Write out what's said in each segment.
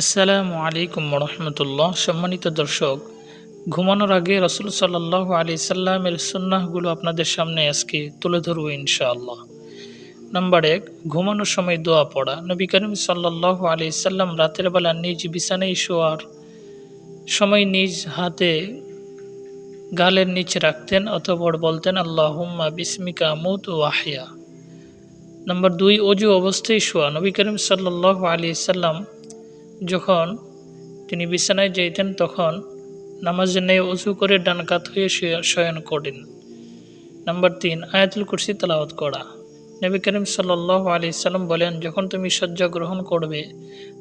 আসসালামু আলাইকুম রহমতুল্লাহ। সম্মানিত দর্শক, ঘুমানোর আগে রসুল সাল্লাল্লাহু আলাইহি সাল্লামের সুন্নাহগুলো আপনাদের সামনে আজকে তুলে ধরবো ইনশাআল্লাহ। নাম্বার ১, ঘুমানোর সময় দোয়া পড়া। নবী করিম সাল্লাল্লাহু আলাইহি সাল্লাম রাতের বেলা নিজ বিছানায় শোয়ার সময় নিজ হাতে গালের নিচে রাখতেন অতঃপর বলতেন আল্লাহুম্মা বিসমিকা আমুতু ওয়া আহইয়া। নাম্বার ২, অজু অবস্থায় শোয়া। নবী করিম সাল্লাল্লাহু আলাইহি সাল্লাম যখন তিনি বিছানায় যাইতেন তখন নামাজের ন্যায় অজু করে ডান কাত হয়ে শয়ন করেন। নাম্বার ৩, আয়াতুল কুরসি তেলাওয়াত করা। নবী করিম সাল্লাল্লাহু আলাইহি সাল্লাম বলেন, যখন তুমি শয্যা গ্রহণ করবে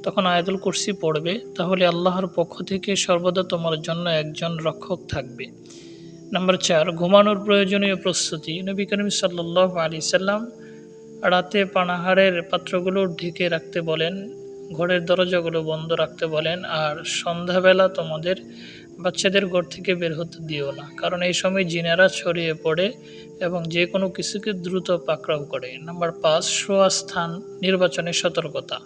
তখন আয়াতুল কুরসি পড়বে, তাহলে আল্লাহর পক্ষ থেকে সর্বদা তোমার জন্য একজন রক্ষক থাকবে। নাম্বার ৪, ঘুমানোর প্রয়োজনীয় প্রস্তুতি। নবী করিম সাল্লাল্লাহু আলাইহি সাল্লাম রাতে পানাহারের পাত্রগুলো ঢেকে রাখতে বলেন, ঘরের দরজাগুলো বন্ধ রাখতে বলেন, আর সন্ধ্যাবেলা তোমাদের বাচ্চাদের ঘর থেকে বের হতে দিও না, কারণ এই সময় জিনেরা ছড়িয়ে পড়ে এবং যে কোনো কিছুকে দ্রুত পাকড়াও করে। নাম্বার ৫, শোয়া স্থান নির্বাচনে সতর্কতা।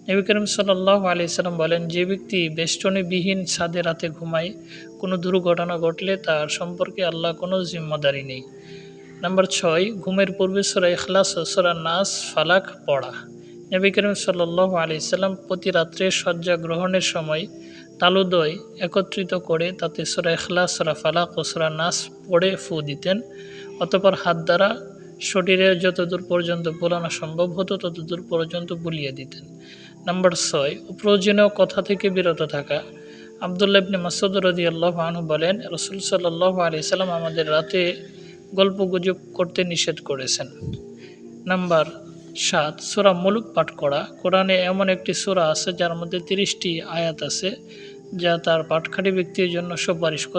নবী করিম সাল্লাল্লাহু আলাইহি সাল্লাম বলেন, যে ব্যক্তি বেষ্টনীবিহীন ছাদে রাতে ঘুমায়, কোনো দুর্ঘটনা ঘটলে তার সম্পর্কে আল্লাহ কোনো জিম্মাদারি নেই। নাম্বার ৬, ঘুমের পূর্বে সূরা ইখলাস ও সূরা নাস ফালাক পড়া। নবী করিম সাল্লাল্লাহু আলাইহি সাল্লাম প্রতি রাত্রে শয্যা গ্রহণের সময় তালুদয় একত্রিত করে তাতে সূরা ইখলাস, সূরা ফালাক ও সূরা নাস পড়ে ফু দিতেন। অতঃপর হাত দ্বারা শরীরের যতদূর পর্যন্ত বোলানো সম্ভব হতো ততদূর পর্যন্ত বুলিয়ে দিতেন। নাম্বার ৬, অপ্রয়োজনীয় কথা থেকে বিরত থাকা। আব্দুল্লাহ ইবনে মাসউদ রাদিয়াল্লাহু আনহু বলেন, রাসূল সাল্লাল্লাহু আলাইহি সাল্লাম আমাদের রাতে গল্পগুজব করতে নিষেধ করেছেন। নাম্বার ৭, সূরা মুলক পাঠ করা। কোরআনে এমন একটি সূরা আছে যার মধ্যে ৩০টি আয়াত আছে যা তার পাঠকারী ব্যক্তির জন্য সুপারিশ করে।